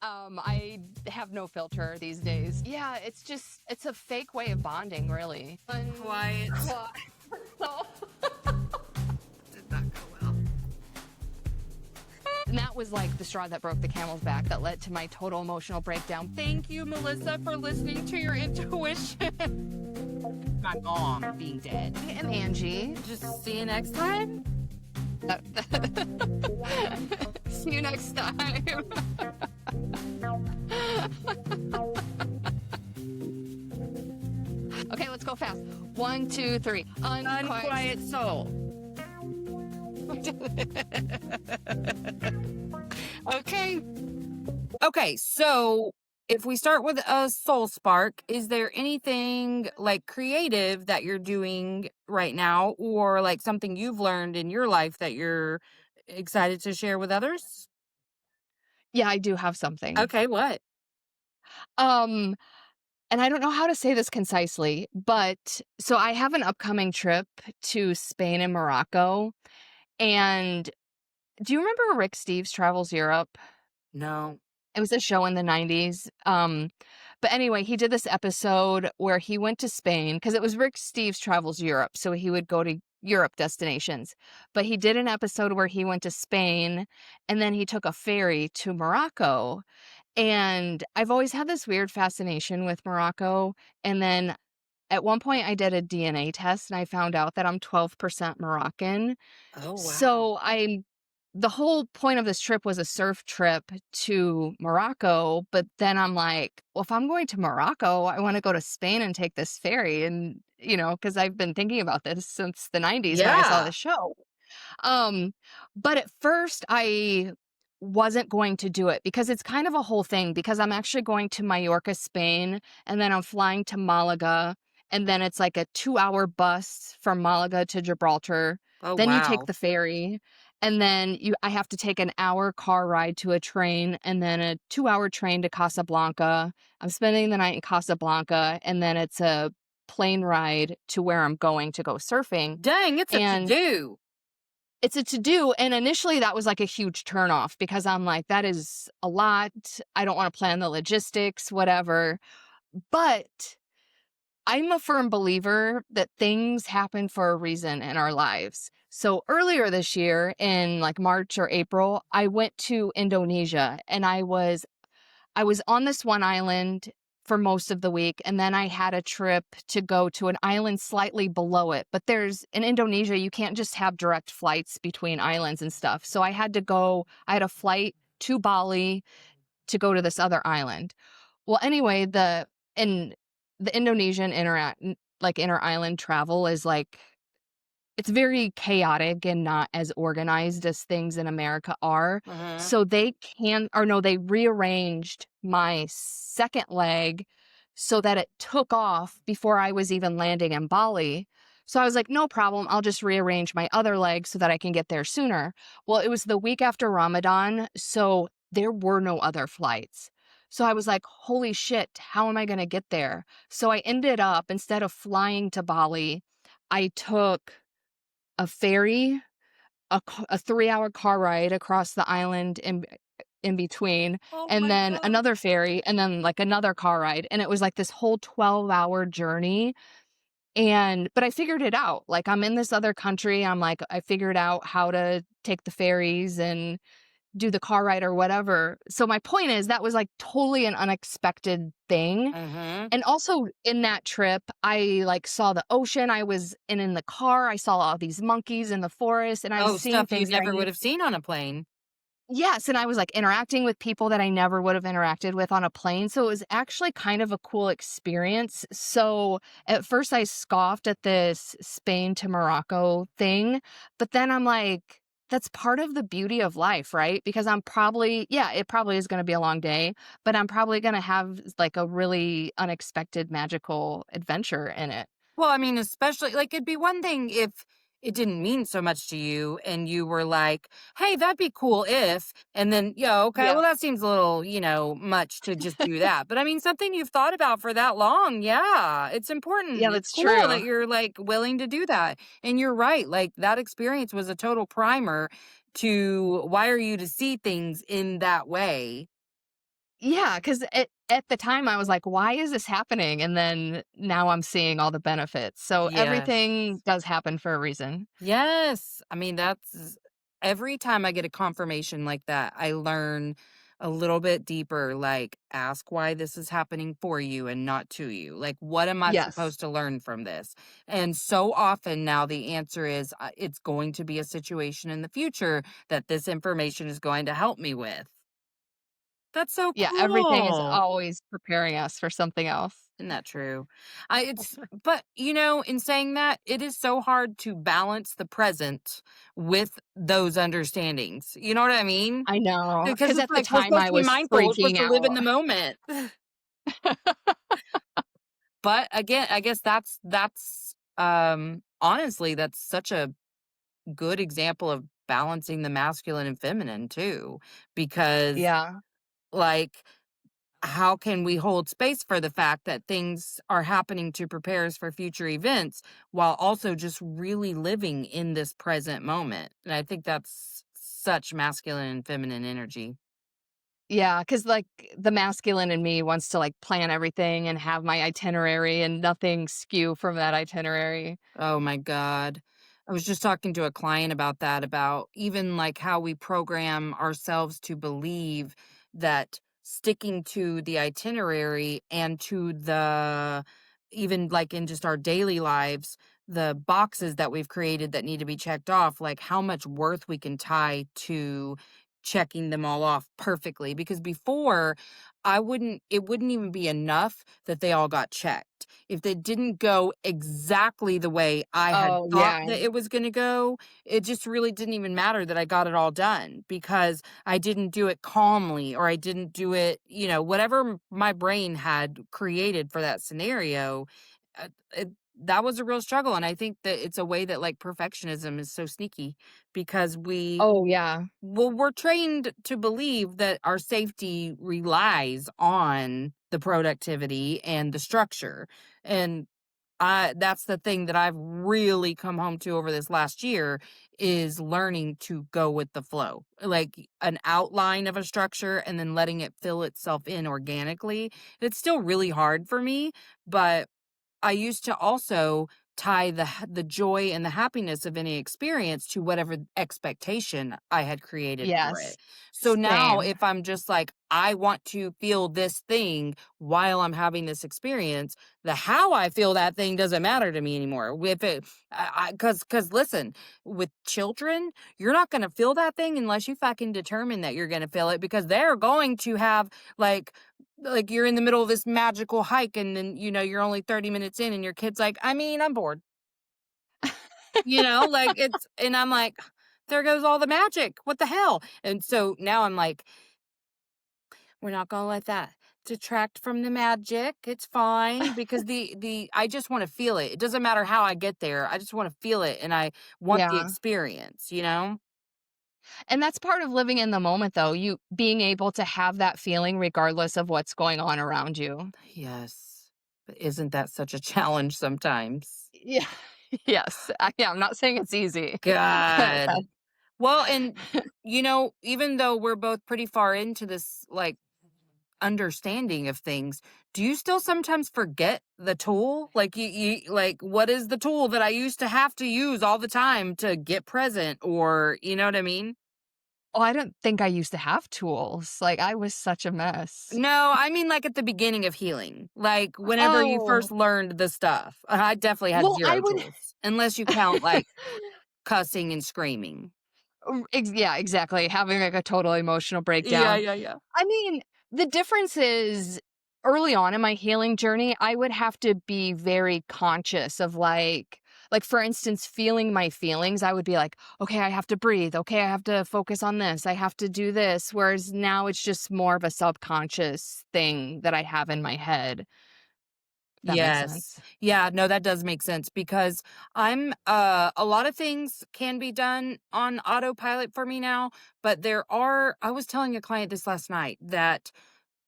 I have no filter these days. Yeah, it's a fake way of bonding, really. Quiet. So, Did not go well. and that was like the straw that broke the camel's back that led to my total emotional breakdown. Thank you, Melissa, for listening to your intuition. My mom being dead. And Angie. Just see you next time. See you next time. Okay, let's go fast. 1, 2, 3. Unquiet soul. Okay. Okay, so if we start with a soul spark, is there anything like creative that you're doing right now, or like something you've learned in your life that you're excited to share with others? Yeah, I do have something. Okay, what? Um, and I don't know how to say this concisely, but so I have an upcoming trip to Spain and Morocco. And do you remember Rick Steves Travels Europe? No. It was a show in the 90s. But anyway, he did this episode where he went to Spain because it was Rick Steves Travels Europe. So he would go to Europe destinations. But he did an episode where he went to Spain and then he took a ferry to Morocco. And I've always had this weird fascination with Morocco. And then at one point, I did a DNA test and I found out that I'm 12% Moroccan. Oh, wow. So the whole point of this trip was a surf trip to Morocco. But then I'm like, well, if I'm going to Morocco, I want to go to Spain and take this ferry. And, because I've been thinking about this since the 90s when I saw Yeah. the show. But at first I wasn't going to do it because it's kind of a whole thing because I'm actually going to Mallorca, Spain, and then I'm flying to Malaga, and then it's like a 2-hour bus from Malaga to Gibraltar. Oh, Then you take wow. the ferry, and then I have to take an hour car ride to a train, and then a 2-hour train to Casablanca. I'm spending the night in Casablanca, and then it's a plane ride to where I'm going to go surfing. Dang, it's a And to-do. it's a to-do, and initially that was like a huge turnoff because I'm like, that is a lot. I don't want to plan the logistics, whatever. But I'm a firm believer that things happen for a reason in our lives. So earlier this year in like March or April, I went to Indonesia and I was on this one island for most of the week, and then I had a trip to go to an island slightly below it. But in Indonesia, you can't just have direct flights between islands and stuff. So I had a flight to Bali to go to this other island. Well, anyway, in the Indonesian inter-island travel is like it's very chaotic and not as organized as things in America are. So they rearranged my second leg so that it took off before I was even landing in Bali. So I was like, no problem. I'll just rearrange my other leg so that I can get there sooner. Well, it was the week after Ramadan, so there were no other flights. So I was like, holy shit, how am I going to get there? So I ended up, instead of flying to Bali, I took a ferry, a 3-hour car ride across the island in between, Oh, and my then God. another ferry, and then like another car ride. And it was like this whole 12-hour journey. But I figured it out. Like I'm in this other country. I'm like, I figured out how to take the ferries and do the car ride or whatever. So my point is that was like totally an unexpected thing. And also in that trip, I like saw the ocean. I was in the car. I saw all these monkeys in the forest, and I was seeing Stuff you things that never would have seen on a plane. Yes, and I was like interacting with people that I never would have interacted with on a plane. So it was actually kind of a cool experience. So at first I scoffed at this Spain to Morocco thing, but then I'm like, that's part of the beauty of life, right? Because it probably is going to be a long day, but I'm probably going to have like a really unexpected magical adventure in it. Well, I mean, especially like it'd be one thing if it didn't mean so much to you and you were like, hey, that'd be cool if, and then, yeah, okay, Yeah. well, that seems a little, much to just do that. But I mean, something you've thought about for that long, yeah, it's important. Yeah, It's that's cool true. that you're like willing to do that. And you're right. Like that experience was a total primer to wire you to see things in that way. Yeah, because at the time, I was like, "Why is this happening?" And then now I'm seeing all the benefits. So Yes. everything does happen for a reason. Yes. I mean, that's every time I get a confirmation like that, I learn a little bit deeper, like, ask why this is happening for you and not to you. Like, what am I Yes. supposed to learn from this? And so often now the answer is it's going to be a situation in the future that this information is going to help me with. That's so Yeah, everything is cool. always preparing us for something else. Isn't that true? But in saying that, it is so hard to balance the present with those understandings. You know what I mean? I know, Because because it's at the like we're time, supposed I to be was mindful, we're supposed freaking to live in out. the moment. But again, I guess that's honestly, that's such a good example of balancing the masculine and feminine too. Because Yeah. like how can we hold space for the fact that things are happening to prepare us for future events while also just really living in this present moment? And I think that's such masculine and feminine energy. Yeah, because like, the masculine in me wants to, like, plan everything and have my itinerary and nothing skew from that itinerary. Oh my God. I was just talking to a client about that, about even like how we program ourselves to believe that sticking to the itinerary and to the, even like in just our daily lives, the boxes that we've created that need to be checked off, like how much worth we can tie to checking them all off perfectly. Because before, it wouldn't even be enough that they all got checked. If they didn't go exactly the way I had Oh, thought yeah. that it was gonna go, it just really didn't even matter that I got it all done because I didn't do it calmly or I didn't do it, whatever my brain had created for that scenario, it that was a real struggle, and I think that it's a way that, like, perfectionism is so sneaky because Oh, yeah. we're trained to believe that our safety relies on the productivity and the structure. And that's the thing that I've really come home to over this last year is learning to go with the flow. Like an outline of a structure and then letting it fill itself in organically. It's still really hard for me, but I used to also tie the joy and the happiness of any experience to whatever expectation I had created for Yes. it. So now Same. if I'm just like, I want to feel this thing while I'm having this experience, the how I feel that thing doesn't matter to me anymore. If it, cause listen, with children, you're not going to feel that thing unless you fucking determine that you're going to feel it because they're going to have like you're in the middle of this magical hike and then you're only 30 minutes in and your kid's like, I mean, I'm bored. Like it's and I'm like, there goes all the magic. What the hell? And so now I'm like, we're not going to let that detract from the magic. It's fine because the I just want to feel it. It doesn't matter how I get there. I just want to feel it and I want the Yeah. experience. And that's part of living in the moment, though, you being able to have that feeling regardless of what's going on around you. Yes. But isn't that such a challenge sometimes? Yeah. Yes. Yeah, I'm not saying it's easy, but God. that Well, and even though we're both pretty far into this like understanding of things, do you still sometimes forget the tool? Like you like what is the tool that I used to have to use all the time to get present or you know what I mean? oh, I don't think I used to have tools, like, I was such a mess. No, I mean like at the beginning of healing. Like whenever you Oh, first learned the stuff. I definitely had well, I zero would tools unless you count like cussing and screaming. Yeah, exactly, having, like, a total emotional Yeah, breakdown. yeah, yeah. I mean, the difference is early on in my healing journey, I would have to be very conscious of, like, for instance, feeling my feelings, I would be like, "Okay, I have to breathe. Okay, I have to focus on this. I have to do this." Whereas now it's just more of a subconscious thing that I have in my head, if that makes Yes. sense. Yeah, no, that does make sense because I'm a lot of things can be done on autopilot for me now, but I was telling a client this last night that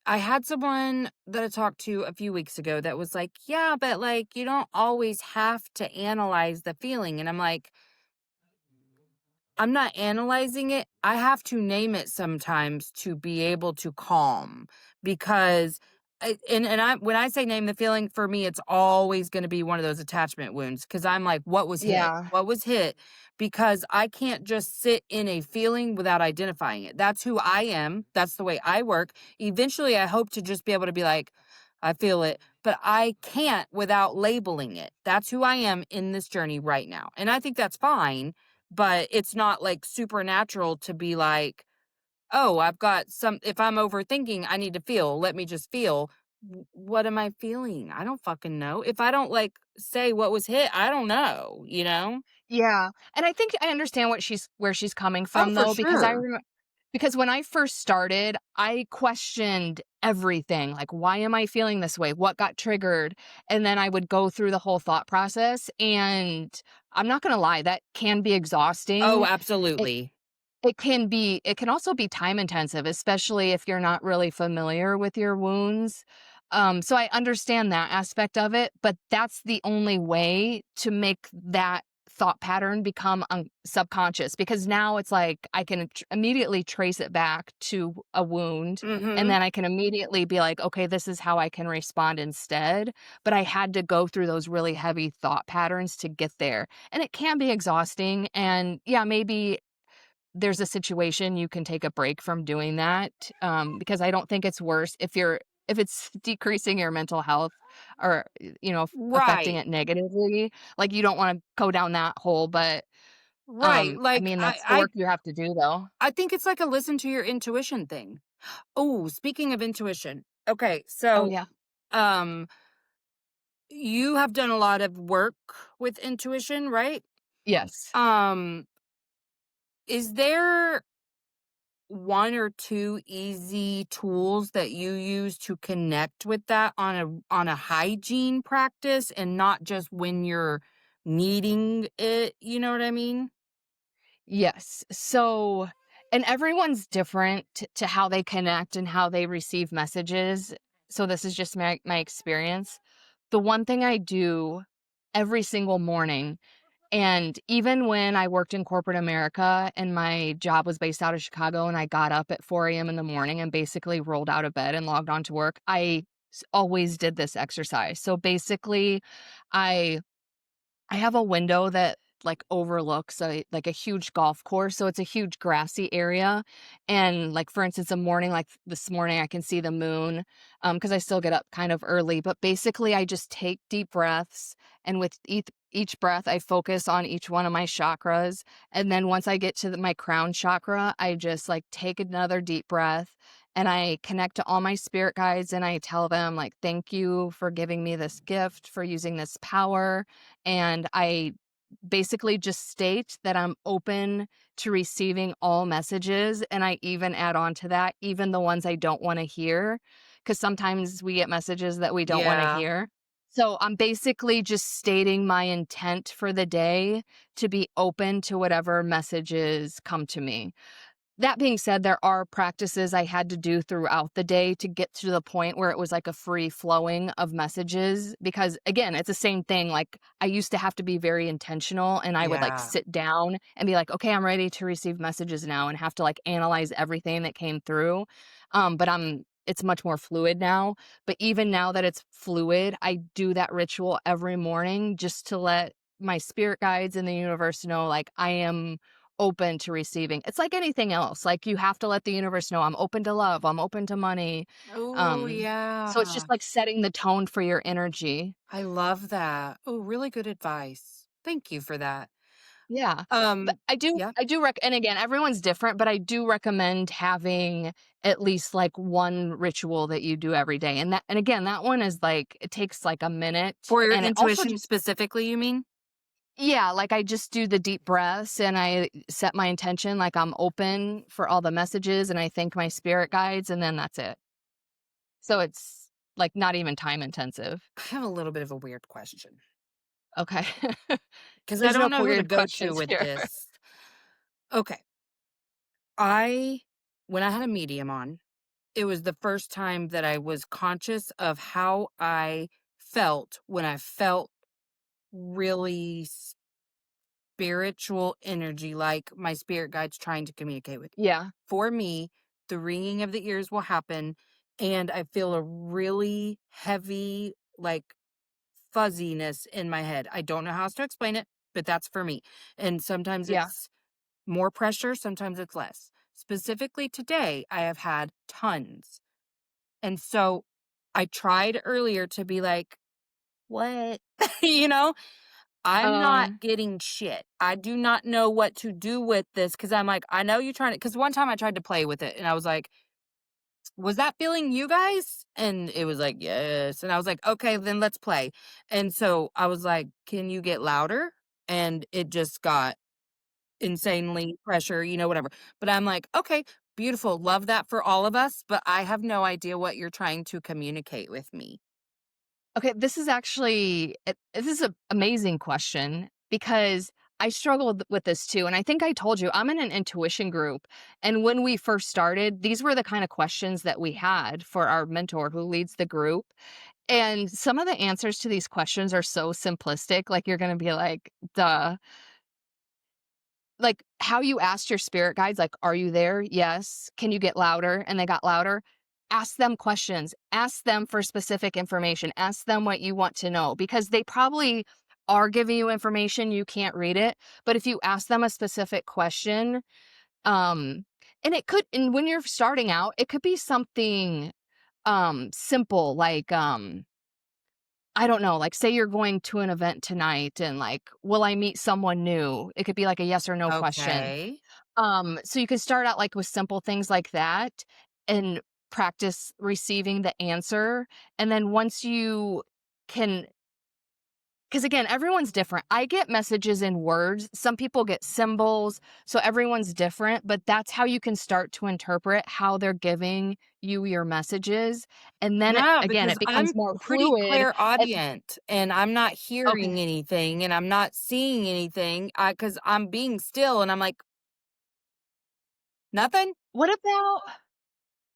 I had someone that I talked to a few weeks ago that was like, "Yeah, but like you don't always have to analyze the feeling." And I'm like, I'm not analyzing it. I have to name it sometimes to be able to calm because and I when I say name the feeling, for me, it's always gonna be one of those attachment wounds because 'cause I'm like, "What was hit? Yeah. What was hit?" Because I can't just sit in a feeling without identifying it. That's who I am. That's the way I work. Eventually, I hope to just be able to be like, "I feel it," but I can't without labeling it. That's who I am in this journey right now, and I think that's fine, but it's not, like, supernatural to be like, "Oh, I've got some if I'm overthinking, I need to feel. Let me just feel." What am I feeling? I don't fucking know. If I don't, like, say what was hit, I don't know, you know? Yeah, and I think I understand what she's where she's coming Oh, from for though, sure. because when I first started, I questioned everything, like, "Why am I feeling this way? What got triggered?" And then I would go through the whole thought process, and I'm not gonna lie, that can be Oh, exhausting. It absolutely. it can also be time intensive, especially if you're not really familiar with your wounds. So I understand that aspect of it, but that's the only way to make that thought pattern become subconscious because now it's like I can immediately trace it back to a wound and Mhm. then I can immediately be like, okay, this is how I can respond instead. But I had to go through those really heavy thought patterns to get there. And it can be exhausting. And yeah, maybe there's a situation you can take a break from doing that, because I don't think it's worse if it's decreasing your mental health or, affecting Right. it negatively, like, you don't wanna go down that hole, but, Right. I Like, mean, I that's the I work you have to do, though. I think it's like a listen to your intuition thing. Oh, speaking of intuition. Okay, Oh, so, yeah. um, you have done a lot of work with intuition, right? Yes. Um, is there 1 or 2 easy tools that you use to connect with that on a hygiene practice and not just when you're needing it, you know what I mean? Yes. So and everyone's different to how they connect and how they receive messages, so this is just my experience. The one thing I do every single morning. And even when I worked in corporate America and my job was based out of Chicago and I got up at 4 a.m. in the morning and basically rolled out of bed and logged on to work, always did this exercise. So basically, I I have a window that, like, overlooks a huge golf course, so it's a huge grassy area, and, like, for instance, a morning like this morning, I can see the moon, because I still get up kind of early, but basically, I just take deep breaths, and with each breath, I focus on each one of my chakras, and then once I get to my crown chakra, I just, like, take another deep breath, and I connect to all my spirit guides, and I tell them, like, "Thank you for giving me this gift, for using this power," and I basically just state that I'm open to receiving all messages, and I even add on to that, even the ones I don't wanna hear, because sometimes we get messages that we don't wanna Yeah. hear. So, I'm basically just stating my intent for the day to be open to whatever messages come to me. That being said, there are practices I had to do throughout the day to get to the point where it was like a free flowing of messages because again, it's the same thing. Like I used to have to be very intentional and I would like Yeah. sit down and be like, okay, I'm ready to receive messages now and have to like analyze everything that came through. But it's much more fluid now. But even now that it's fluid, I do that ritual every morning just to let my spirit guides in the universe know like I am open to receiving. It's like anything else, like, you have to let the universe know, "I'm open to love, I'm open to money." Oh, Um, so it's yeah. just, like, setting the tone for your energy. I love that. Oh, really good advice. Thank you for that. Yeah. But Yeah. I do and again, everyone's different, but I do recommend having at least, like, one ritual that you do every day, and again, that one is, like it takes, like, a minute, For your and it also intuition just specifically, you mean? yeah, like, I just do the deep breaths, and I set my intention, like, I'm open for all the messages, and I thank my spirit guides, and then that's it. So it's, like, not even time intensive. I have a little bit of a weird question Okay. because I There's no don't know who to weird go to questions with here. this. Okay. I when I had a medium on, it was the first time that I was conscious of how I felt when I felt really spiritual energy, like my spirit guides trying to communicate with me. Yeah. For me, the ringing of the ears will happen, and I feel a really heavy, like, fuzziness in my head. I don't know how else to explain it, but that's for me. And sometimes Yeah. it's more pressure, sometimes it's less. Specifically today, I have had tons. And so I tried earlier to be like, "What?" you know? I'm not Um, getting shit. I do not know what to do with this because I'm like, I know you're trying to. Because one time I tried to play with it and I was like, was that feeling you guys? And it was like, yes. And I was like, okay, then let's play. And so I was like, can you get louder? And it just got insanely pressure, whatever. But I'm like, okay, beautiful. Love that for all of us. But I have no idea what you're trying to communicate with me. okay, this is actually this is an amazing question because I struggled with this too. And I think I told you I'm in an intuition group. And when we first started, these were the kind of questions that we had for our mentor who leads the group. And some of the answers to these questions are so simplistic. Like you're going to be like, duh. Like, how you asked your spirit guides, like, "Are you there? Yes. Can you get louder?" And they got louder. Ask them questions. Ask them for specific information. Ask them what you want to know because they probably are giving you information, you can't read it, but if you ask them a specific question, um and it could and when you're starting out, it could be something, simple, like, I don't know, like, say you're going to an event tonight and, like, "Will I meet someone new?" It could be like a yes or no question. Okay. So you can start out, like, with simple things like that and practice receiving the answer, and then once you can, because again, everyone's different. I get messages in words, some people get symbols, so everyone's different, but that's how you can start to interpret how they're giving you your messages, and then Yeah, again, because it becomes I'm more pretty fluid, and clairaudient and I'm not hearing okay. anything and I'm not seeing anything. Because I'm being still and I'm like, nothing. What about,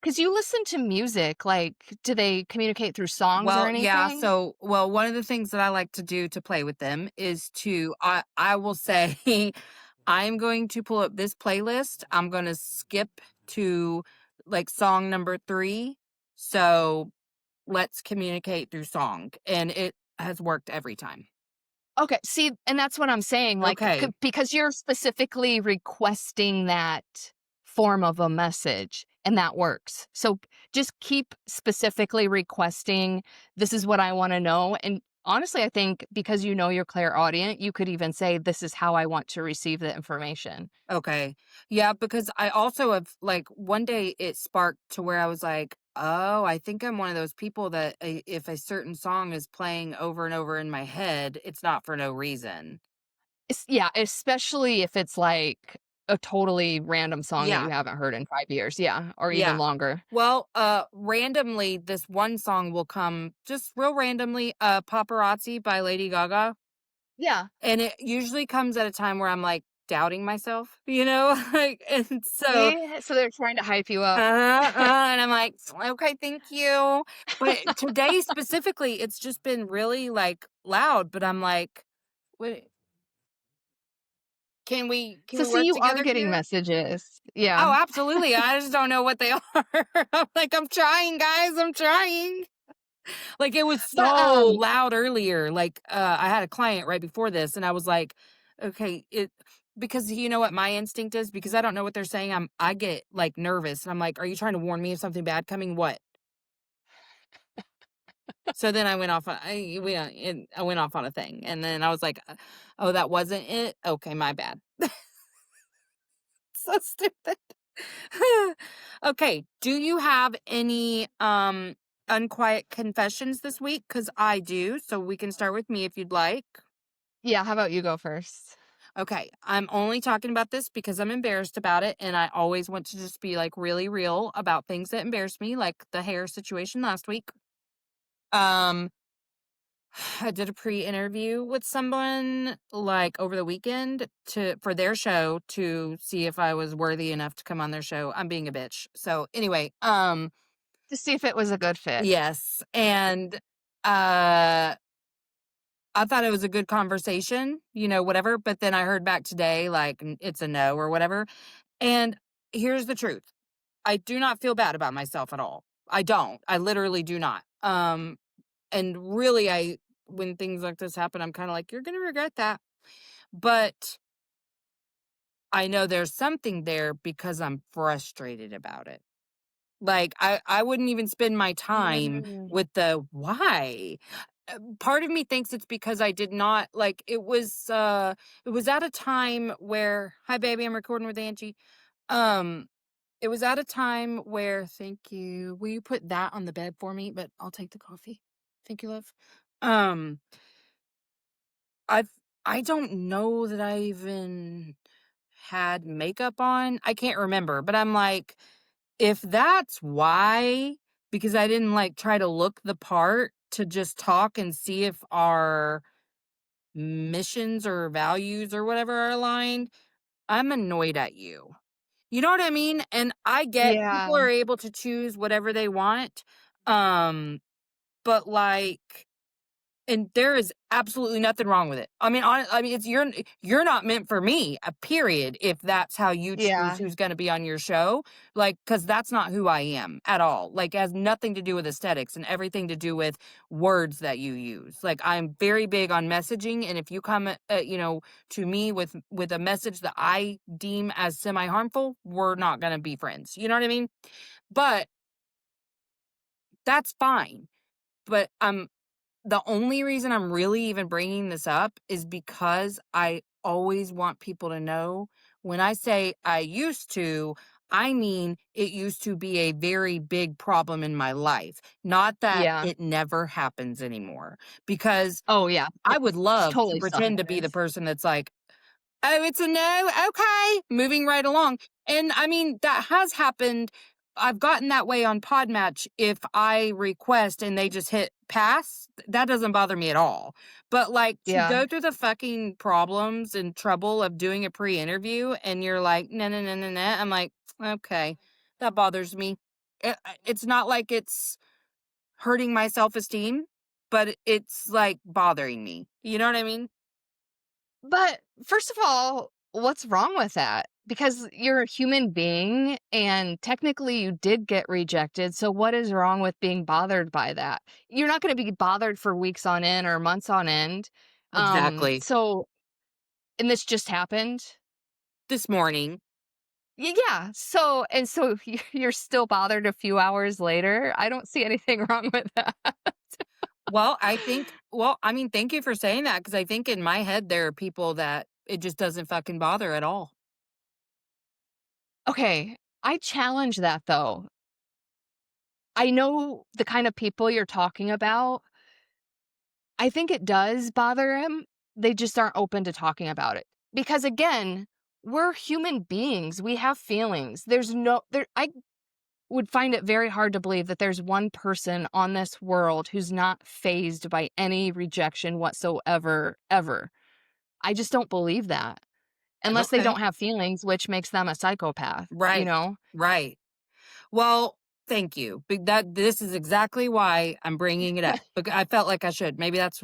because you listen to music, like, do they communicate through songs or Well, yeah. anything? So, one of the things that I like to do to play with them is I will say, I'm going to pull up this playlist. I'm going to skip to like song number 3. So let's communicate through song. And it has worked every time. Okay, see, and that's what I'm saying, like, Okay. because you're specifically requesting that form of a message, and that works. So just keep specifically requesting, "This is what I wanna know," and honestly, I think because you know you're clairaudient, you could even say, "This is how I want to receive the information." Okay. Yeah, because I also have like one day it sparked to where I was like, oh, I think I'm one of those people that if a certain song is playing over and over in my head, it's not for no reason. Yeah, especially if it's, like, a totally random song that Yeah. you haven't heard in 5 years, yeah, or even Yeah. longer. Well, randomly, this one song will come just real randomly, Paparazzi by Lady Gaga. Yeah. And it usually comes at a time where I'm like doubting myself, like, and so See? So they're trying to hype you up. and I'm like, "Okay, thank you." But today specifically, it's just been really, like, loud, but I'm like, "Wait, can So we see, work you are together getting here?" messages. Oh, Yeah. absolutely, I just don't know what they are. I'm like, "I'm trying, guys, I'm trying." Like, it was But, so loud earlier, like, I had a client right before this, and I was like, "Okay, it" because you know what my instinct is? Because I don't know what they're saying, I get, like, nervous, and I'm like, "Are you trying to warn me of something bad coming? What?" So then I went off on I went off on a thing, and then I was like, "Oh, that wasn't it? Okay, my bad." So stupid. Okay, do you have any, unquiet confessions this week? Because I do, so we can start with me if you'd like. yeah, how about you go first? Okay, I'm only talking about this because I'm embarrassed about it, and I always want to just be, like, really real about things that embarrass me, like the hair situation last week. Um I did a pre-interview with someone, like, over the weekend to for their show to see if I was worthy enough to come on their show. I'm being a bitch. So, anyway, To see if it was a good fit. yes, and, uh, I thought it was a good conversation, whatever, but then I heard back today, like, it's a no or whatever, and here's the truth. I do not feel bad about myself at all. I don't. I literally do not. And really, when things like this happen, I'm kind of like, you're going to regret that. But I know there's something there because I'm frustrated about it. Like, I wouldn't even spend my time Mm. with the why. Part of me thinks it's because I did not like it was at a time where hi baby, I'm recording with Angie. Um it was at a time where thank you. Will you put that on the bed for me? But I'll take the coffee. Thank you, love. Um I've I don't know that I even had makeup on. I can't remember, but I'm like, if that's why, because I didn't like try to look the part to just talk and see if our missions or values or whatever are aligned, I'm annoyed at you. You know what I mean? And I get Yeah. people are able to choose whatever they want. Um, but like and there is absolutely nothing wrong with it. I mean, it's you're not meant for me, a period, if that's how you choose Yeah. who's gonna be on your show, like, because that's not who I am at all. Like, it has nothing to do with aesthetics and everything to do with words that you use. Like, I'm very big on messaging, and if you come, to me with a message that I deem as semi-harmful, we're not gonna be friends. You know what I mean? But that's fine. But, the only reason I'm really even bringing this up is because I always want people to know when I say I used to, I mean it used to be a very big problem in my life, not that Yeah. it never happens anymore. Because Oh, yeah. I It would love to totally still pretend to be the happens. person that's like, "Oh, it's a no? Okay." Moving right along. And I mean, that has happened. I've gotten that way on Podmatch if I request and they just hit pass, that doesn't bother me at all. But, like, to Yeah. go through the fucking problems and trouble of doing a pre-interview and you're like, "No, no, no, no, no," I'm like, "Okay, that bothers me." It's not like it's hurting my self-esteem, but it's, like, bothering me. You know what I mean? But first of all, what's wrong with that? Because you're a human being and technically you did get rejected. So what is wrong with being bothered by that? You're not going to be bothered for weeks on end or months on end. Exactly. So and this just happened. This morning. Yeah. So you're still bothered a few hours later. I don't see anything wrong with that. I mean, thank you for saying that because I think in my head there are people that it just doesn't fucking bother at all. Okay. I challenge that though. I know the kind of people you're talking about. I think it does bother him. They just aren't open to talking about it. Because again, we're human beings. We have feelings. There's no there I would find it very hard to believe that there's one person on this world who's not phased by any rejection whatsoever ever. I just don't believe that. Unless they Okay. don't have feelings, which makes them a psychopath, you Right. know? Right. Well, thank you. That this is exactly why I'm bringing it up. But I felt like I should. Maybe that's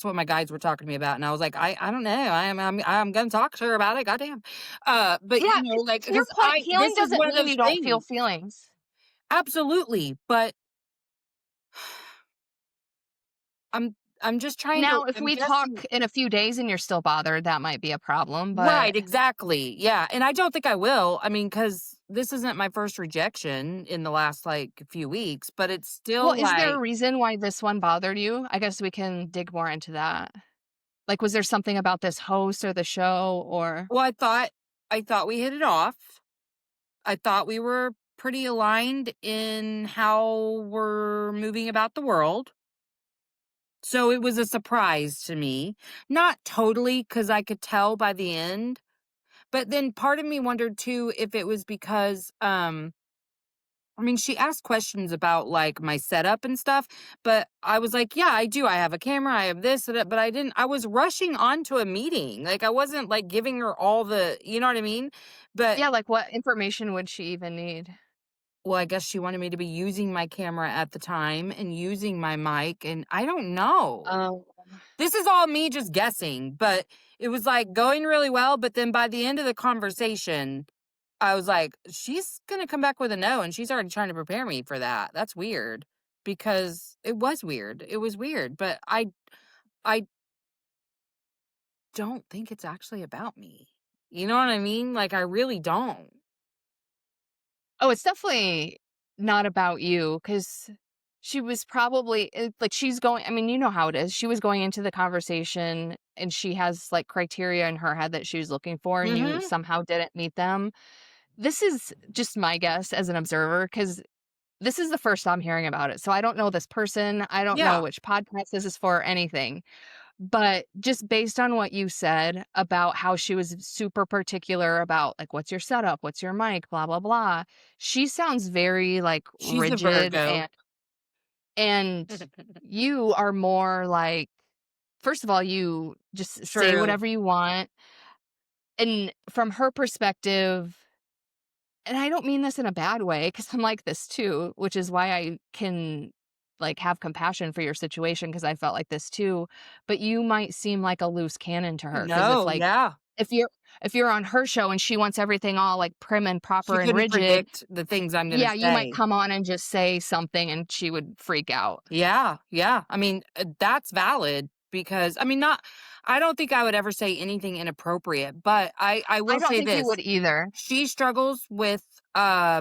what my guides were talking to me about, and I was like, I don't know. I'm gonna talk to her about it. Goddamn. But Yeah, like to your because point, I healing this is doesn't one of mean those you don't feel things. feelings. Absolutely. But I'm I'm just trying to. Now, if I'm we talk guessing. in a few days and you're still bothered, that might be a problem, but Right, exactly. Yeah, and I don't think I will. I mean, because this isn't my first rejection in the last, like, few weeks, but it's well, still is there a like reason why this one bothered you? I guess we can dig more into that. Like, was there something about this host or the show or well, I thought we hit it off. I thought we were pretty aligned in how we're moving about the world. So it was a surprise to me. Not totally, because I could tell by the end, but then part of me wondered too if it was because, I mean, she asked questions about like my setup and stuff, but I was like, yeah, I do. I have a camera, I have this, but I didn't, I was rushing onto a meeting. Like I wasn't like giving her all the, you know what I mean? But yeah, like, what information would she even need? well, I guess she wanted me to be using my camera at the time and using my mic. And I don't know. Oh. This is all me just guessing, but it was like going really well. But then by the end of the conversation, I was like, "She's gonna come back with a no, and she's already trying to prepare me for that. That's weird." Because it was weird. It was weird, but I don't think it's actually about me. You know what I mean? Like, I really don't. Oh, it's definitely not about you because she was probably like she's going. I mean, you know how it is. She was going into the conversation and she has like criteria in her head that she was looking for, and you Mhm. somehow didn't meet them. This is just my guess as an observer because this is the first I'm hearing about it. So I don't know this person. I don't know Yeah. which podcast this is for or anything. But just based on what you said about how she was super particular about, like, "What's your setup? What's your mic? Blah, blah, blah." She sounds very, like, She's a rigid, Virgo. and you are more like first of all, you just say True. whatever you want, and from her perspective and I don't mean this in a bad way because 'cause I'm like this too, which is why I can, like, have compassion for your situation because I felt like this too, but you might seem like a loose cannon to her because No, yeah. if you're if you're on her show and she wants everything all, like, prim and She proper and couldn't rigid, predict the things I'm gonna yeah, you might say. come on and just say something and she would freak out. Yeah, yeah. I mean, that's valid because I mean, not I don't think I would ever say anything inappropriate, but I I will don't say think you this. would either. She struggles with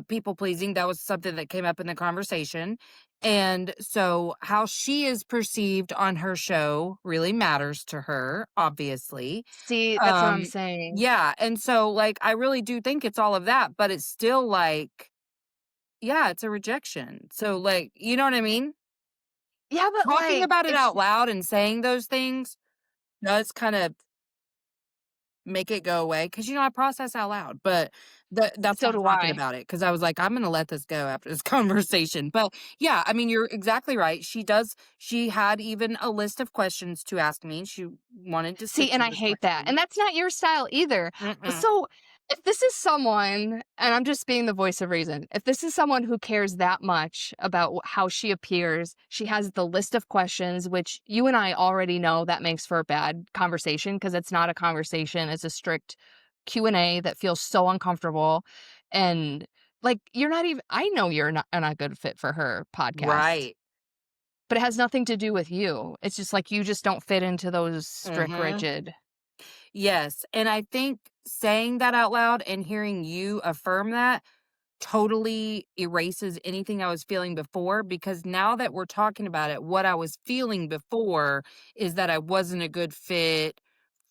people pleasing. That was something that came up in the conversation. And so how she is perceived on her show really matters to her, obviously. See, that's what I'm Um saying. yeah, and so like I really do think it's all of that, but it's still like yeah, it's a rejection. So like, you know what I mean? Yeah, but, Talking like, about it it's out loud and saying those things does kind of make it go away because I process out loud, but that's why so I'm do talking I. about it because I was like, "I'm gonna let this go after this conversation." But, yeah, I mean, you're exactly right. She had even a list of questions to ask me. She wanted to See, stick and to I those hate that, questions. and that's not your style either. Mm-mm. So, if this is someone and I'm just being the voice of reason, if this is someone who cares that much about how she appears, she has the list of questions, which you and I already know that makes for a bad conversation because it's not a conversation, it's a strict Q&A that feels so uncomfortable, and, like, you're not even I know you're not a good fit for her podcast, Right. but it has nothing to do with you. It's just, like, you just don't fit into those strict, Mhm. rigid. Yes, and I think saying that out loud and hearing you affirm that totally erases anything I was feeling before because now that we're talking about it, what I was feeling before is that I wasn't a good fit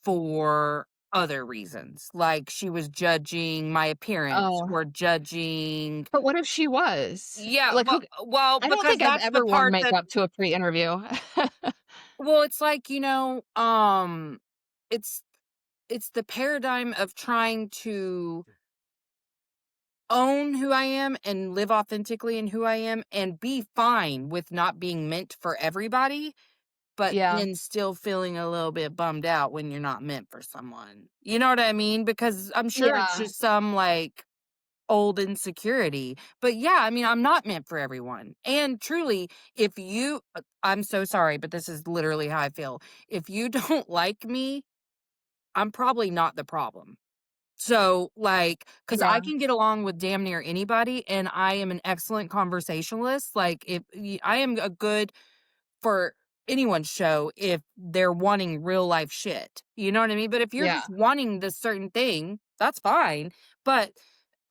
for other reasons. Like she was judging my appearance Oh. or judging But what if she was? yeah, Like, who well, I don't because think I've that's the ever worn part that makeup to a pre-interview. well, it's like, it's it's the paradigm of trying to own who I am and live authentically in who I am and be fine with not being meant for everybody, but Yeah. then still feeling a little bit bummed out when you're not meant for someone. You know what I mean? Because I'm sure it's Yeah. just some like old insecurity. But yeah, I mean, I'm not meant for everyone. And truly, if you, I'm so sorry, but this is literally how I feel. If you don't like me, I'm probably not the problem. So, like, because I Yeah. can get along with damn near anybody, and I am an excellent conversationalist, like, if y I am a good for anyone's show if they're wanting real life shit, you know what I mean? But if you're Yeah. just wanting this certain thing, that's fine, but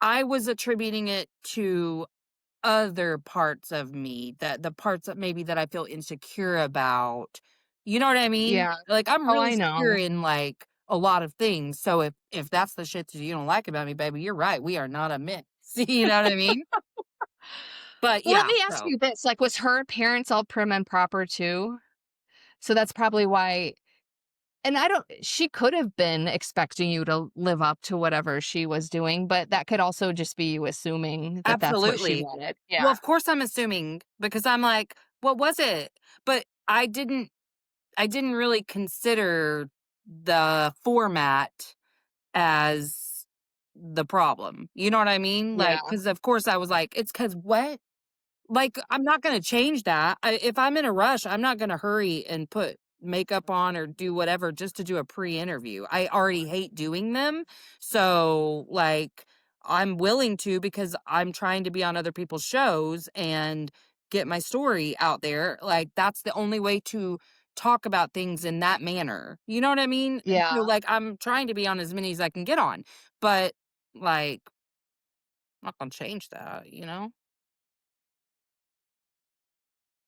I was attributing it to other parts of me, that the parts that maybe that I feel insecure about. You know what I mean? Yeah. Like, I'm Oh, really I secure know. in, like, a lot of things, so if that's the shit that you don't like about me, baby, you're right, we are not a mix. You know what I mean? But Well, let yeah, me ask so you this, like, was her appearance all prim and proper too? So that's probably why and I don't she could have been expecting you to live up to whatever she was doing, but that could also just be you assuming that that's what she absolutely. wanted. Well, Yeah. of course, I'm assuming because I'm like, "What was it?" But I didn't really consider the format as the problem. You know what I mean? Yeah. Like, because of course I was like, "It's because what?" Like, I'm not gonna change that. If I'm in a rush, I'm not gonna hurry and put makeup on or do whatever just to do a pre-interview. I already hate doing them. So, like, I'm willing to because I'm trying to be on other people's shows and get my story out there. Like, that's the only way to talk about things in that manner. You know what I mean? And Yeah. so, like, I'm trying to be on as many as I can get on, but, like, I'm not gonna change that, you know?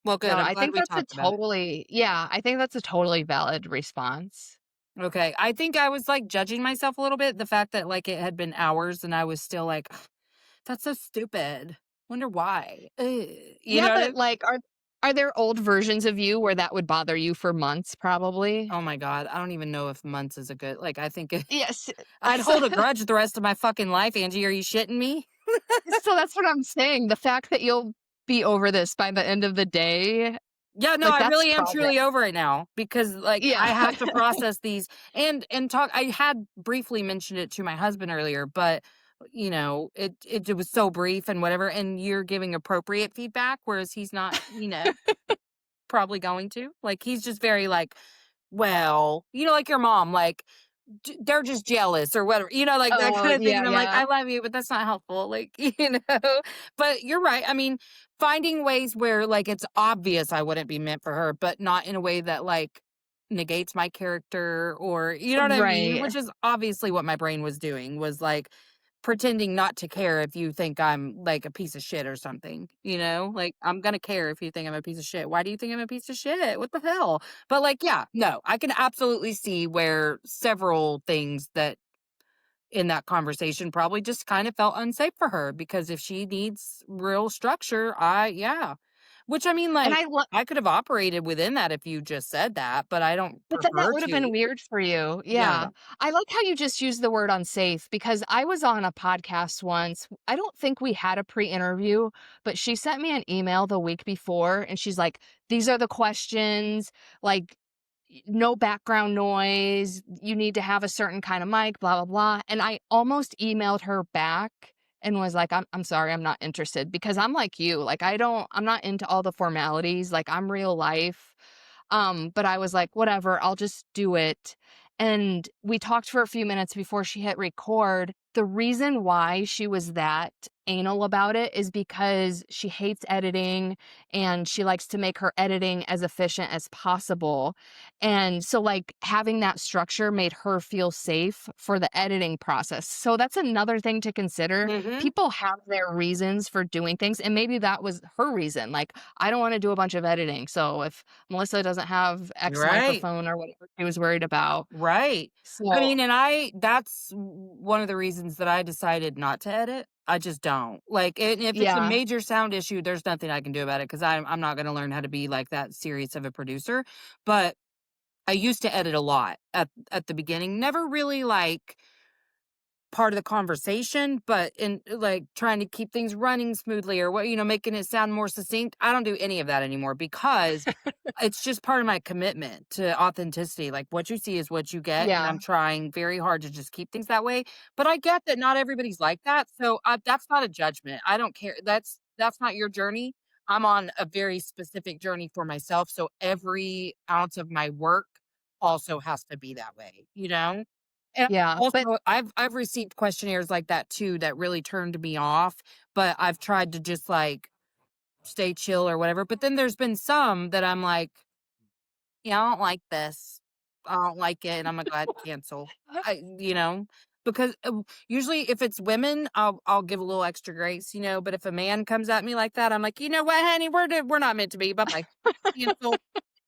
Well, No, good. I'm I glad think we that's a talked about it. totally yeah, I think that's a totally valid response. Okay. I think I was, like, judging myself a little bit, the fact that, like, it had been hours and I was still like, "Ugh, that's so stupid. Wonder why." Ugh. You Yeah, know what I but, mean? like, are there old versions of you where that would bother you for months probably? Oh my god, I don't even know if months is a good like, I think it Yes. I'd So hold a grudge the rest of my fucking life, Angie, are you shitting me? so that's what I'm saying, the fact that you'll be over this by the end of the day, Yeah, no, like, I that's really am progress. truly over it now because, like, Yeah. I have to process these and talk I had briefly mentioned it to my husband earlier, but, you know, it was so brief and whatever, and you're giving appropriate feedback, whereas he's not, probably going to. Like, he's just very, like, "Well," like your mom, like, they're just jealous or whatever, like that Oh, kind of thing. yeah, And I'm like, yeah. I love you, but that's not helpful. Like, but you're right. I mean, finding ways where like it's obvious I wouldn't be meant for her, but not in a way that like negates my character or, you know what I mean? Right. Which is obviously what my brain was doing was like pretending not to care if you think I'm like a piece of shit or something, like I'm going to care if you think I'm a piece of shit. Why do you think I'm a piece of shit? What the hell? But, like, yeah, no, I can absolutely see where several things that in that conversation probably just kind of felt unsafe for her because if she needs real structure, yeah. Which, I mean, And like, I love. I could have operated within that if you just said that, but I don't But then that prefer would have been to. weird for you. Yeah. Yeah. I like how you just used the word unsafe because I was on a podcast once. I don't think we had a pre-interview, but she sent me an email the week before and she's like, "These are the questions, like no background noise. You need to have a certain kind of mic, blah blah blah." And I almost emailed her back and was like, I'm sorry, I'm not interested because I'm like you. Like I'm not into all the formalities. Like I'm real life. But I was like, whatever, I'll just do it. And we talked for a few minutes before she hit record. The reason why she was that anal about it is because she hates editing and she likes to make her editing as efficient as possible. And so, like, having that structure made her feel safe for the editing process. So, that's another thing to consider. Mhm. People have their reasons for doing things, and maybe that was her reason. Like, I don't want to do a bunch of editing. So, if Melissa doesn't have X Right. microphone or whatever she was worried about. Right. I So, mean, and that's one of the reasons that I decided not to edit. I just don't. Like, and if it's a yeah, major sound issue, there's nothing I can do about it because I'm not going to learn how to be like that serious of a producer. But I used to edit a lot at the beginning. Never really like part of the conversation, but in like trying to keep things running smoothly or what, making it sound more succinct. I don't do any of that anymore because it's just part of my commitment to authenticity. Like what you see is what you get. And I'm yeah, trying very hard to just keep things that way. But I get that not everybody's like that. So that's not a judgment. I don't care. That's not your journey. I'm on a very specific journey for myself. So every ounce of my work also has to be that way. And yeah. But also, I've received questionnaires like that too that really turned me off, but I've tried to just, like, stay chill or whatever, but then there's been some that I'm like, "Yeah, I don't like this. I don't like it, and I'm gonna go ahead and cancel." Because, usually if it's women, I'll give a little extra grace, but if a man comes at me like that, I'm like, "You know what, honey? We're not meant to be. Bye-bye. Cancel,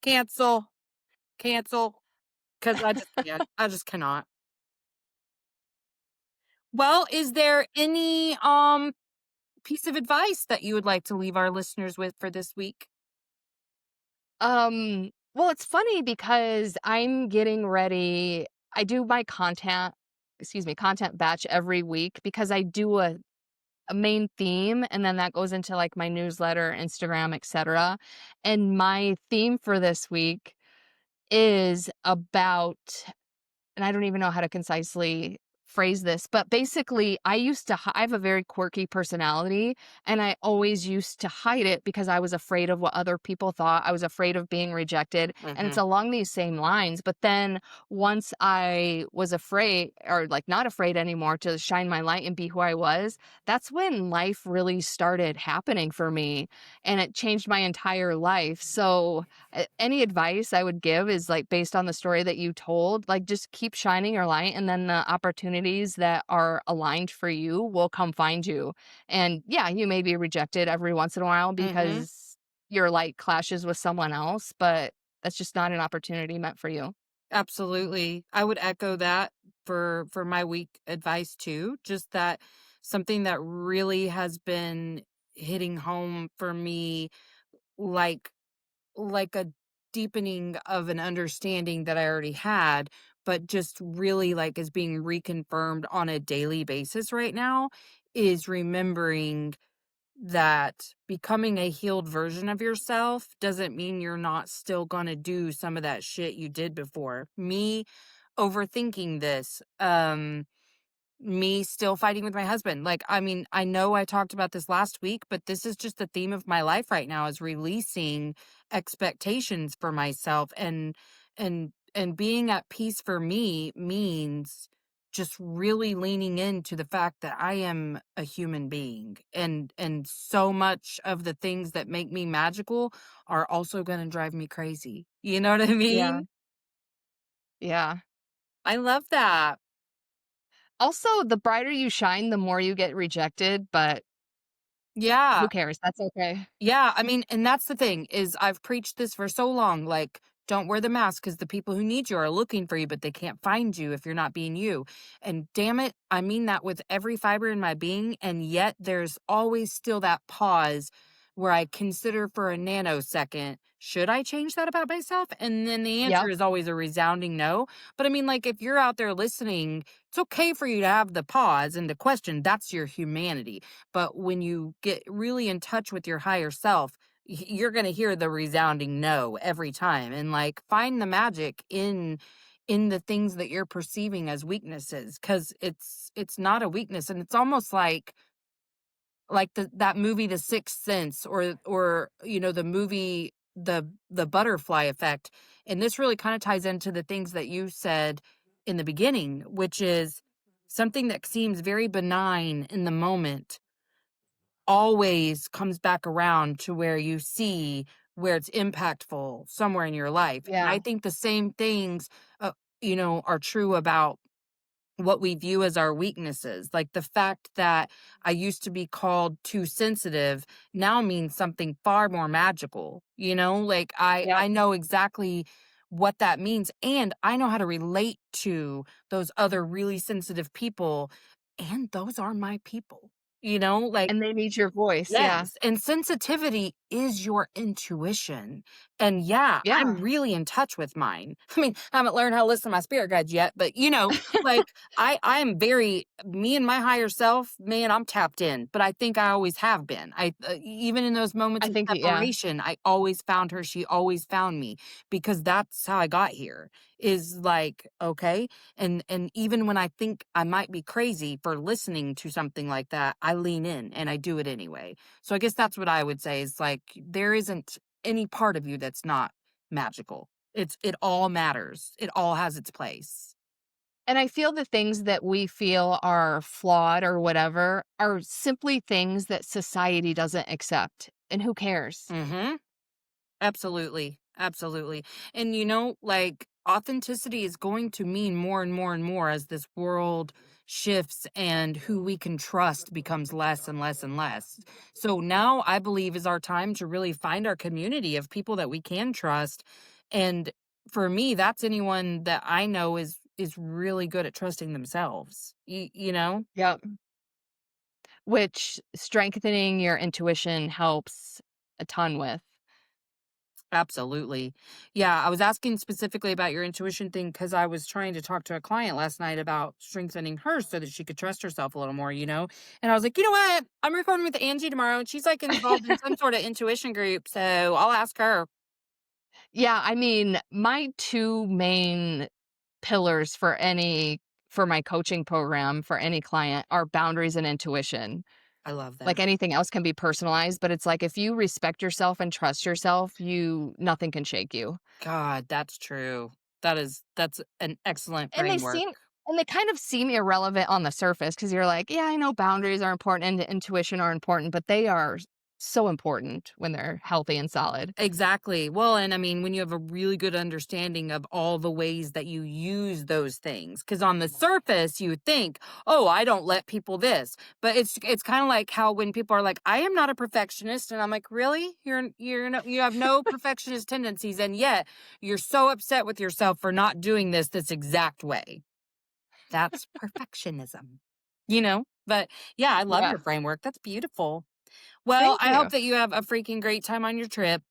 cancel, cancel. Because I just can't. I just cannot. Well, is there any piece of advice that you would like to leave our listeners with for this week? well, it's funny because I'm getting ready. I do my content batch every week because I do a main theme and then that goes into like my newsletter, Instagram, etc. And my theme for this week is about, and I don't even know how to concisely phrase this, but basically, I have a very quirky personality, and I always used to hide it because I was afraid of what other people thought. I was afraid of being rejected, and it's Mhm. along these same lines. But then once I was afraid, or like not afraid anymore, to shine my light and be who I was, that's when life really started happening for me, and it changed my entire life. So, any advice I would give is like based on the story that you told, like just keep shining your light, and then the opportunities that are aligned for you will come find you. And yeah, you may be rejected every once in a while Mhm. because your light clashes with someone else, but that's just not an opportunity meant for you. Absolutely. I would echo that for my week advice too. Just that something that really has been hitting home for me, like a deepening of an understanding that I already had, but just really like is being reconfirmed on a daily basis right now, is remembering that becoming a healed version of yourself doesn't mean you're not still going to do some of that shit you did before. Me overthinking this, me still fighting with my husband. Like, I mean, I know I talked about this last week, but this is just the theme of my life right now, is releasing expectations for myself, and being at peace for me means just really leaning into the fact that I am a human being, and so much of the things that make me magical are also going to drive me crazy. You know what I Yeah. mean? Yeah. I love that. Also, the brighter you shine, the more you get rejected, but Yeah. who cares? That's okay. Yeah, I mean, and that's the thing, is I've preached this for so long, like, don't wear the mask because the people who need you are looking for you, but they can't find you if you're not being you. And damn it, I mean that with every fiber in my being. And yet there's always still that pause where I consider for a nanosecond, should I change that about myself? And then the answer Yep. is always a resounding no. But I mean, like, if you're out there listening, it's okay for you to have the pause and to question. That's your humanity. But when you get really in touch with your higher self, you're going to hear the resounding no every time, and like find the magic in the things that you're perceiving as weaknesses, cuz it's not a weakness, and it's almost like that movie The Sixth Sense, or the movie the butterfly effect. And this really kind of ties into the things that you said in the beginning, which is something that seems very benign in the moment always comes back around to where you see where it's impactful somewhere in your life. And I Yeah. think the same things, are true about what we view as our weaknesses. Like the fact that I used to be called too sensitive now means something far more magical. Like Yep. I know exactly what that means, and I know how to relate to those other really sensitive people, and those are my people. Like, And they need your voice. Yeah. yes, and sensitivity is your intuition. And yeah, I'm Yeah. really in touch with mine. I mean, I haven't learned how to listen to my spirit guides yet, but like I am very me and my higher self, man, I'm tapped in, but I think I always have been. Even in those moments I of think yeah. separation, I always found her, she always found me, because that's how I got here. Is like, okay, and even when I think I might be crazy for listening to something like that, I lean in and I do it anyway. So I guess that's what I would say, is like there isn't any part of you that's not magical. It all matters. It all has its place. And I feel the things that we feel are flawed or whatever are simply things that society doesn't accept. And who cares? Mhm. Absolutely. Absolutely. And like authenticity is going to mean more and more and more as this world shifts and who we can trust becomes less and less and less. So now I believe is our time to really find our community of people that we can trust. And for me, that's anyone that I know is really good at trusting themselves. You know? Yep. Which strengthening your intuition helps a ton with. Absolutely. Yeah, I was asking specifically about your intuition thing because I was trying to talk to a client last night about strengthening her so that she could trust herself a little more. And I was like, you know what? I'm recording with Angie tomorrow, and she's like involved in some sort of intuition group. So I'll ask her. Yeah, I mean, my two main pillars for any for my coaching program for any client are boundaries and intuition. I love Like, that. anything else can be personalized, but it's like if you respect yourself and trust yourself, you nothing can shake you. God, that's true. That's an excellent And they framework. seem and they kind of seem irrelevant on the surface because 'cause you're like, "Yeah, I know boundaries are important and intuition are important," but they are so important when they're healthy and solid. Exactly. Well, and I mean, when you have a really good understanding of all the ways that you use those things, because on the surface you would think, "Oh, I don't let people this," but it's kind of like how when people are like, "I am not a perfectionist," and I'm like, "Really? You have no perfectionist tendencies, and yet you're so upset with yourself for not doing this exact way." That's perfectionism, you know. But yeah, I love Yeah. your framework. That's beautiful. Well, Thank I hope you. that you have a freaking great time on your trip.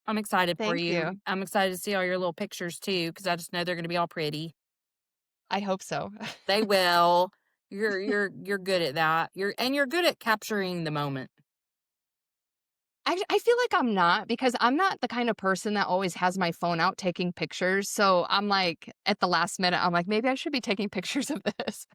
I'm excited for Thank you. you. I'm excited to see all your little pictures too, because I just know they're gonna be all pretty. I hope so. They will. You're good at that. You're good at capturing the moment. I feel like I'm not because I'm not the kind of person that always has my phone out taking pictures, so I'm like, at the last minute, I'm like, "Maybe I should be taking pictures of this."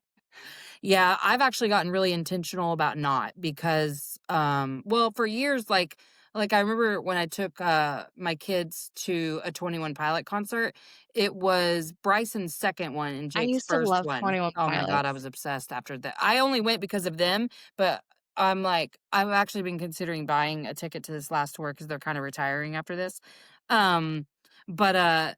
Yeah, I've actually gotten really intentional about not because well, for years like I remember when I took my kids to a 21 Pilot concert, it was Bryson's second one and I Jake's used to first love one. 21 Oh my god, I Pilots. was obsessed after that. I only went because of them, but I'm like I've actually been considering buying a ticket to this last tour cuz they're kind of retiring after this. Um but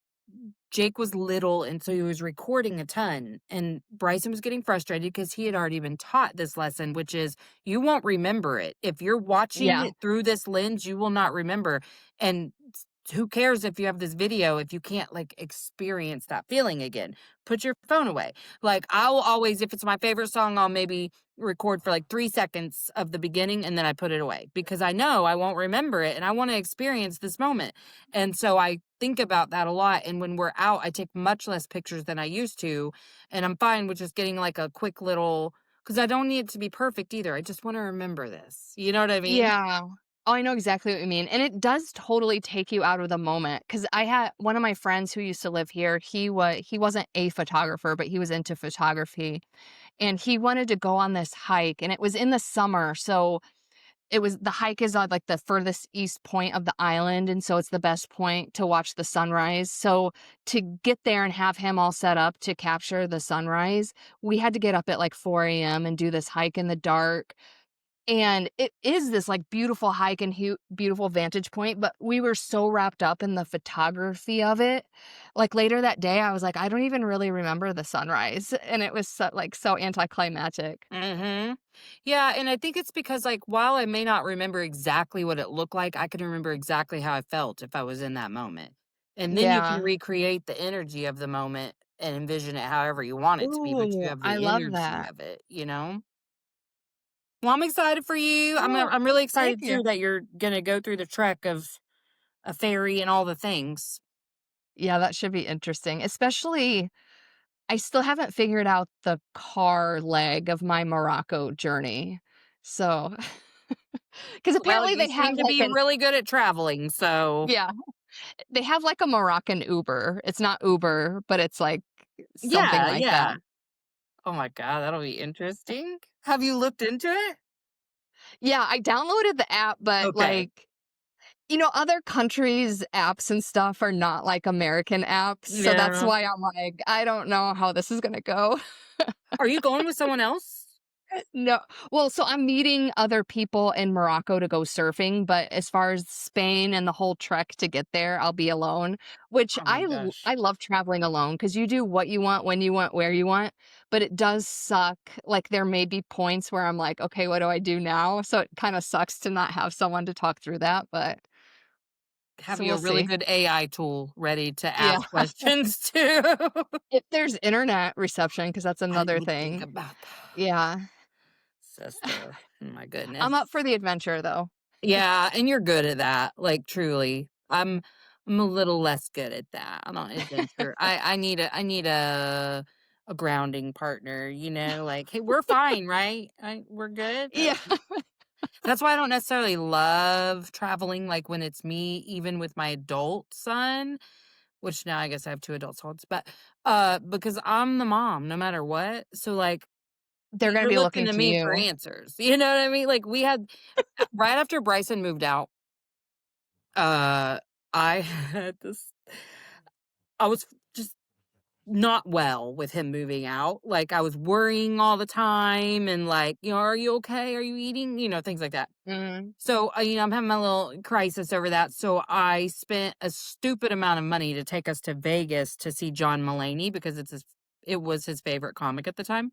Jake was little, and so he was recording a ton, and Bryson was getting frustrated because he had already been taught this lesson, which is you won't remember it. If you're watching Yeah. it through this lens, you will not remember, and who cares if you have this video if you can't, like, experience that feeling again? Put your phone away. Like, I will always if it's my favorite song, I'll maybe record for, like, 3 seconds of the beginning, and then I put it away because I know I won't remember it, and I wanna experience this moment. And so I think about that a lot, and when we're out, I take much less pictures than I used to, and I'm fine with just getting, like, a quick little because I don't need it to be perfect either, I just wanna remember this, you know what I mean? Yeah. Oh, I know exactly what you mean, and it does totally take you out of the moment. Because I had one of my friends who used to live here, he wasn't a photographer, but he was into photography, and he wanted to go on this hike, and it was in the summer, so it was the hike is on, like, the furthest east point of the island, and so it's the best point to watch the sunrise, so to get there and have him all set up to capture the sunrise, we had to get up at, like, 4 AM and do this hike in the dark, and it is this, like, beautiful hike and beautiful vantage point, but we were so wrapped up in the photography of it, like, later that day, I was like, "I don't even really remember the sunrise," and it was so anticlimactic. Mhm. Yeah, and I think it's because, like, while I may not remember exactly what it looked like, I can remember exactly how I felt if I was in that moment. And then you can Yeah. recreate the energy of the moment and envision it however you want it to be, but you Ooh, have I the love energy that. of it, you know? Well, I'm excited for you. Oh, I'm really thank excited you. too that you're gonna go through the trek of a ferry and all the things. Yeah, that should be interesting, especially I still haven't figured out the car leg of my Morocco journey. So, because Well, apparently you they have seem to like be an really good at traveling, so yeah, they have like a Moroccan Uber. It's not Uber, but it's like something yeah, like that. yeah. Oh my god, that'll be interesting. Have you looked into it? Yeah, I downloaded the app, but Okay. like, other countries' apps and stuff are not like American apps. So that's Yeah. why I'm like, I don't know how this is gonna go. Are you going with someone else? No. Well, so I'm meeting other people in Morocco to go surfing, but as far as Spain and the whole trek to get there, I'll be alone, which Oh my I gosh. love traveling alone because you do what you want, when you want, where you want, but it does suck. Like, there may be points where I'm like, "Okay, what do I do now?" So it kinda sucks to not have someone to talk through that, but Have so you we'll a really see. good AI tool ready to Yeah. ask questions to? If there's internet reception, because that's I didn't another even think thing. about that. Yeah. Sister. Oh my I'm up for goodness. the adventure, though. Yeah, and you're good at that, like, truly. I'm a little less good at that. I don't adventure. I need a grounding partner, you know, like, "Hey, we're fine, right? We're good?" Yeah. That's why I don't necessarily love traveling, like, when it's me, even with my adult son, which now I guess I have 2 adult sons, but, because I'm the mom no matter what, so, like, They're gonna you're be looking looking to to me for you. answers, you know what I mean? Like, we had right after Bryson moved out, uh, I had this I was just not well with him moving out, like, I was worrying all the time and, like, "Are you okay? Are you eating?" Things like that. Mm. So, I'm having my little crisis over that, so I spent a stupid amount of money to take us to Vegas to see John Mulaney because it was his favorite comic at the time,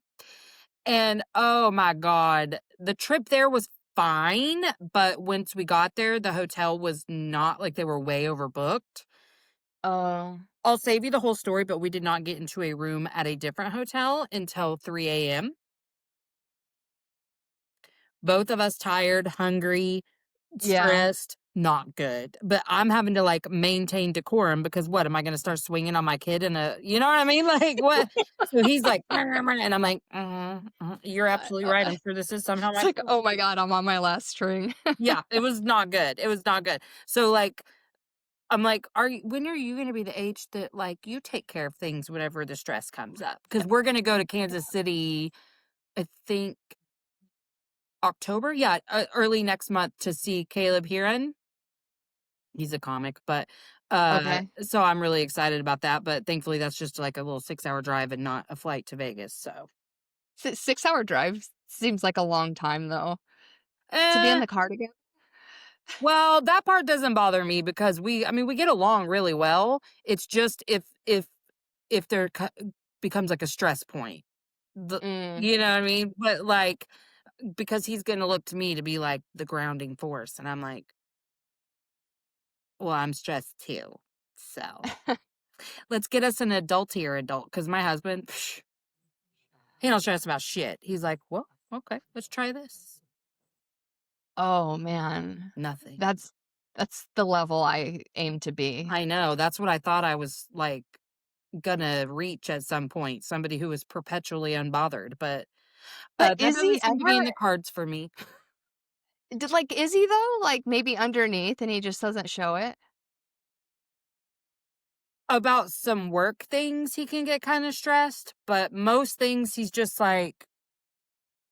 and, oh my god, the trip there was fine, but once we got there, the hotel was not like, they were way overbooked. Oh, I'll save you the whole story, but we did not get into a room at a different hotel until 3 a.m. Both of us tired, hungry, yeah. stressed, not good. But I'm having to, like, maintain decorum because what, am I gonna start swinging on my kid in a you know what I mean? Like, what? So he's like, and I'm like, "Mhm, mhm, you're absolutely right. I'm sure this is somehow It's my like, fault." "Oh my god, I'm on my last string." Yeah, it was not good. It was not good. So, like, I'm like, when are you gonna be the age that, like, you take care of things whenever the stress comes up? Because 'Cause we're gonna go to Kansas City, I think October? Yeah, early next month to see Caleb Heron. He's a comic, but, Okay. so I'm really excited about that, but thankfully that's just like a little 6-hour drive and not a flight to Vegas, so. 6-hour drive seems like a long time, though, to be in Eh, the car together. well, that part doesn't bother me because we get along really well. It's just if there becomes like a stress point. The Mm. You know what I mean? But, like, because he's gonna look to me to be like the grounding force, and I'm like, "Well, I'm stressed too, so let's get us an adultier adult." Because my husband, he don't stress about shit. He's like, "Well, okay, let's try this." Oh, man. Nothing. That's that's the level I aim to be. I know, that's what I thought I was, like, gonna reach at some point, somebody who was perpetually unbothered, but, But that is he doesn't seem to be in ever the cards for me. is he though? Like, maybe underneath and he just doesn't show it? About some work things, he can get kinda stressed, but most things, he's just like,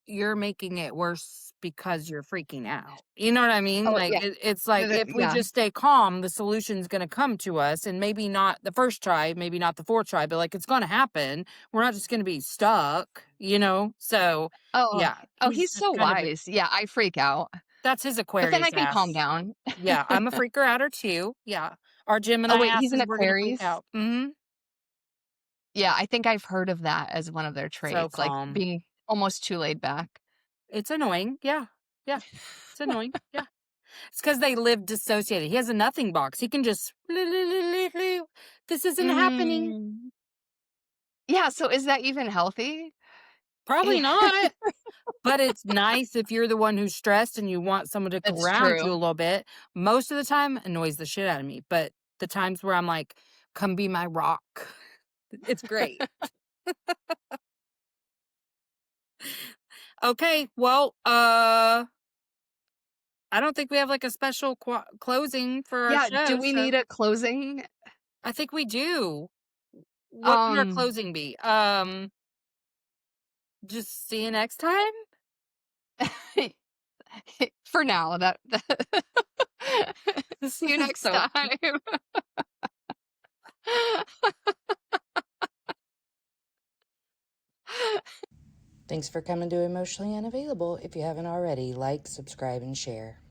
"You're making it worse because you're freaking out." You know what I mean? Oh, Like, yeah. it's like, if we Yeah. just stay calm, the solution's gonna come to us, and maybe not the first try, maybe not the 4th try, but, like, it's gonna happen. We're not just gonna be stuck, you know? So, Oh, yeah, oh, he's he's just so kind of wise. Yeah, I freak out, that's his but then I Aquarius can calm ass. down. Yeah, I'm a freaker outer too, yeah. Our Oh, Gemini wait, he's an asses, we're gonna freak Aquarius? out. Mhm. Yeah, I think I've heard of that as one of their So traits, like, calm. being almost too laid back. It's annoying, yeah, yeah. It's annoying, yeah. It's because they live dissociated. He has a nothing box. He can just "This isn't happening." Mm. Yeah, so is that even healthy? Probably Eh, not, but it's nice if you're the one who's stressed and you want someone to That's ground you a true. little bit. Most of the time, annoys the shit out of me, but the times where I'm like, "Come be my rock," it's great. Okay, well, I don't think we have, like, a special closing for our Yeah, do show, we so need a closing? I think we do. What would our Um, closing be? Just see you next time? for now, that see you This is next so time. Thanks for coming to Emotionally Unavailable. If you haven't already, like, subscribe, and share.